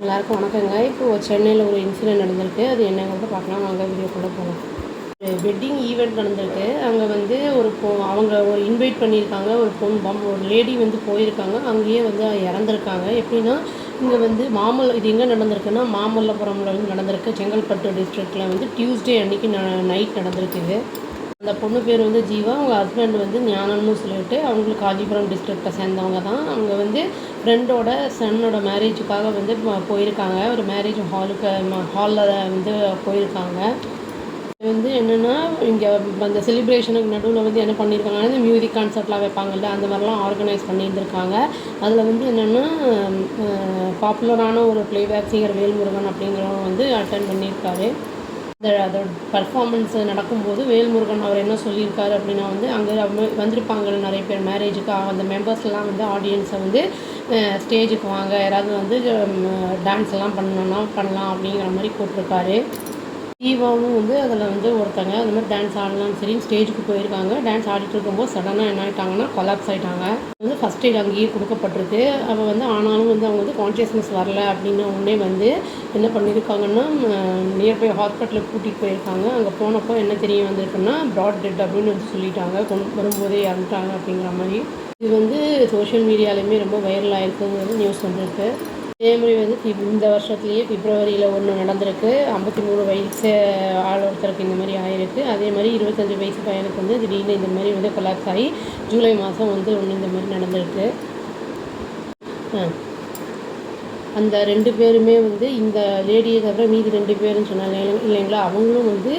எல்லாருக்கும் வணக்கங்க. இப்போது சென்னையில் ஒரு இன்சிடென்ட் நடந்திருக்கு. அது என்னங்கிறத பார்க்கலாம் வாங்க வீடியோக்குள்ளே போகலாம். வெட்டிங் ஈவெண்ட் நடந்திருக்கு. அங்கே வந்து அவங்க ஒரு இன்வைட் பண்ணியிருக்காங்க. ஒரு லேடி வந்து போயிருக்காங்க. அங்கேயே வந்து இறந்துருக்காங்க. எப்படின்னா இங்கே வந்து இது எங்கே நடந்திருக்குன்னா மாமல்லபுரமில் வந்து நடந்திருக்கு. செங்கல்பட்டு டிஸ்ட்ரிக்டில் வந்து டியூஸ்டே அன்றைக்கி நைட் நடந்திருக்குது. அந்த பொண்ணு பேர் வந்து ஜீவா. அவங்க ஹஸ்பண்ட் வந்து ஞானம்னு சொல்லிட்டு அவங்களுக்கு காஞ்சிபுரம் டிஸ்ட்ரிக்டை சேர்ந்தவங்க தான். அவங்க வந்து ஃப்ரெண்டோட சன்னோட மேரேஜுக்காக வந்து போயிருக்காங்க. ஒரு மேரேஜ் ஹாலில் வந்து போயிருக்காங்க. இது வந்து என்னென்னா இங்கே அந்த செலிப்ரேஷனுக்கு நடுவில் வந்து என்ன பண்ணியிருக்காங்கன்னா இந்த மியூசிக் கான்சர்ட்லாம் வைப்பாங்கல்ல, அந்த மாதிரிலாம் ஆர்கனைஸ் பண்ணியிருந்திருக்காங்க. அதில் வந்து என்னென்னா பாப்புலரான ஒரு ப்ளேபேக் சிங்கர் வேல்முருகன் அப்படிங்கிறவங்க வந்து அட்டென்ட் பண்ணியிருக்காரு. அதோட பர்ஃபார்மன்ஸ் நடக்கும்போது வேல்முருகன் அவர் என்ன சொல்லியிருக்காரு அப்படின்னா வந்து அங்கே வந்திருப்பாங்க நிறைய பேர் மேரேஜுக்கு. அந்த மெம்பர்ஸ்லாம் வந்து ஆடியன்ஸை வந்து ஸ்டேஜுக்கு வாங்க, யாராவது வந்து டான்ஸ் எல்லாம் பண்ணணுன்னா பண்ணலாம் அப்படிங்கிற மாதிரி கூப்பிட்ருக்காரு. ஜீவாவும் வந்து அதில் வந்து ஒருத்தங்க அந்த மாதிரி டான்ஸ் ஆடலாம்னு சரி ஸ்டேஜுக்கு போயிருக்காங்க. டான்ஸ் ஆடிட்டு இருக்கும்போது சடனாக என்ன ஆகிட்டாங்கன்னா கொலாப்ஸ் ஆகிட்டாங்க. வந்து ஃபஸ்ட் எய்ட் அங்கேயே கொடுக்கப்பட்டிருக்கு. அவள் வந்து ஆனாலும் வந்து அவங்க வந்து கான்ஷியஸ்னஸ் வரல அப்படின்ன உடனே வந்து என்ன பண்ணியிருக்காங்கன்னா நியர்பை ஹாஸ்பிட்டலுக்கு கூட்டிகிட்டு போயிருக்காங்க. அங்கே போனப்போ என்ன தெரிய வந்திருக்குன்னா ப்ராட் டெட் அப்படின்னு வந்து சொல்லிட்டாங்க. வரும்போதே இறந்துட்டாங்க அப்படிங்கிற மாதிரி. இது வந்து சோஷியல் மீடியாலேயுமே ரொம்ப வைரல் ஆகிருக்குங்கிறது நியூஸ் வந்திருக்கு. அதேமாதிரி வந்து இந்த வருஷத்துலேயே பிப்ரவரியில் ஒன்று நடந்திருக்கு. 53 வயசு ஆள் ஒருத்தருக்கு இந்த மாதிரி ஆகிருக்கு. அதே மாதிரி 25 வயசு பையனுக்கு வந்து திடீர்னு இந்த மாதிரி வந்து கொலாப்ஸ் ஆகி ஜூலை மாதம் வந்து ஒன்று இந்த மாதிரி நடந்திருக்கு. அந்த 2 பேருமே வந்து இந்த லேடியை தவிர மீதி 2 பேருன்னு சொன்னாங்க இல்லைங்களா, அவங்களும் வந்து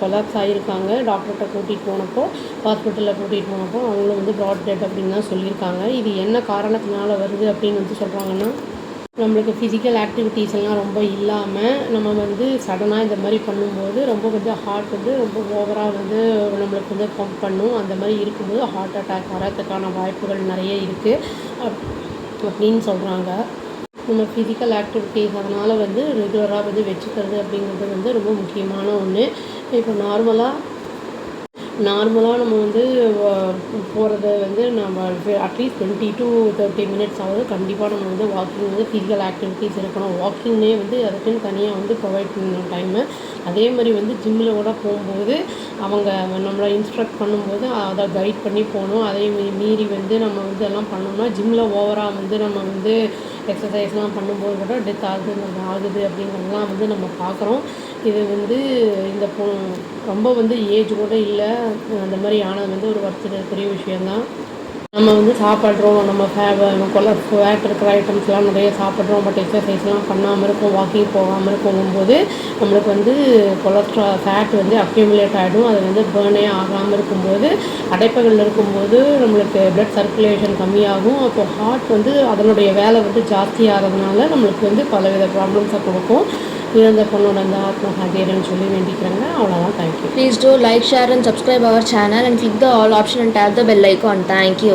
கொலாப்ஸ் ஆகியிருக்காங்க. டாக்டர்கிட்ட கூட்டிகிட்டு போனப்போ ஹாஸ்பிட்டலில் கூட்டிகிட்டு போனப்போ அவங்களும் வந்து ப்ராட் டெட் அப்படின்னு தான் சொல்லியிருக்காங்க. இது என்ன காரணத்தினால வருது அப்படின்னு வந்து சொல்கிறாங்கன்னா நம்மளுக்கு ஃபிசிக்கல் ஆக்டிவிட்டீஸ் எல்லாம் ரொம்ப இல்லாமல் நம்ம வந்து சடனாக இந்த மாதிரி பண்ணும்போது ரொம்ப வந்து ஹார்ட் வந்து ரொம்ப ஓவராக வந்து நம்மளுக்கு வந்து பம்ப் பண்ணும். அந்த மாதிரி இருக்கும்போது ஹார்ட் அட்டாக் வரதுக்கான வாய்ப்புகள் நிறைய இருக்குது அப்படின்னு சொல்கிறாங்க. நம்ம ஃபிசிக்கல் ஆக்டிவிட்டீஸ் அதனால் வந்து ரெகுலராக வந்து வச்சுக்கிறது அப்படிங்கிறது வந்து ரொம்ப முக்கியமான ஒன்று. இப்போ நார்மலாக நம்ம வந்து போகிறது வந்து நம்ம அட்லீஸ்ட் 20 to 30 மினிட்ஸ் ஆகுது கண்டிப்பாக நம்ம வந்து வாக்கிங் வந்து ஃபிசிக்கல் ஆக்டிவிட்டீஸ் இருக்கணும். வாக்கிங்னே வந்து அதுக்குன்னு தனியாக வந்து ப்ரொவைட் பண்ணணும் டைமு. அதே மாதிரி வந்து ஜிம்மில் கூட போகும்போது அவங்க நம்மளை இன்ஸ்ட்ரக்ட் பண்ணும்போது அதை கைட் பண்ணி போகணும். அதே மீறி வந்து நம்ம வந்து எல்லாம் பண்ணோம்னா ஜிம்மில் ஓவராக வந்து நம்ம வந்து எக்ஸசைஸ்லாம் பண்ணும்போது கூட டெத் ஆகுது அப்படிங்கிறதெல்லாம் வந்து நம்ம பார்க்குறோம். இது வந்து இந்த ரொம்ப வந்து ஏஜ் கூட இல்லை. அந்த மாதிரி ஆனது வந்து ஒரு வருத்தத்துக்குரிய விஷயந்தான். நம்ம வந்து சாப்பிட்றோம், நம்ம ஃபேட் இருக்கிற ஐட்டம்ஸ்லாம் நிறைய சாப்பிட்றோம். பட் எக்ஸசைஸ்லாம் பண்ணாமல் இருக்கும், வாக்கிங் போகாமல் போகும்போது நம்மளுக்கு வந்து ஃபேட் வந்து அக்யூமுலேட் ஆகிடும். அது வந்து பேர்னே ஆகாமல் இருக்கும்போது அடைப்புகள் இருக்கும்போது நம்மளுக்கு பிளட் சர்க்குலேஷன் கம்மியாகும். அப்போ ஹார்ட் வந்து அதனுடைய வேலை வந்து ஜாஸ்தியாகிறதுனால நம்மளுக்கு வந்து பலவித ப்ராப்ளம்ஸை கொடுக்கும். இறந்த பொண்ணோட அந்த ஆத்மா ஹாதியர்னு சொல்லி வேண்டிக்கிறாங்க. அவ்வளோதான். Thank you. Please do like, share and subscribe our channel and click the all option and tap the bell icon. Thank you.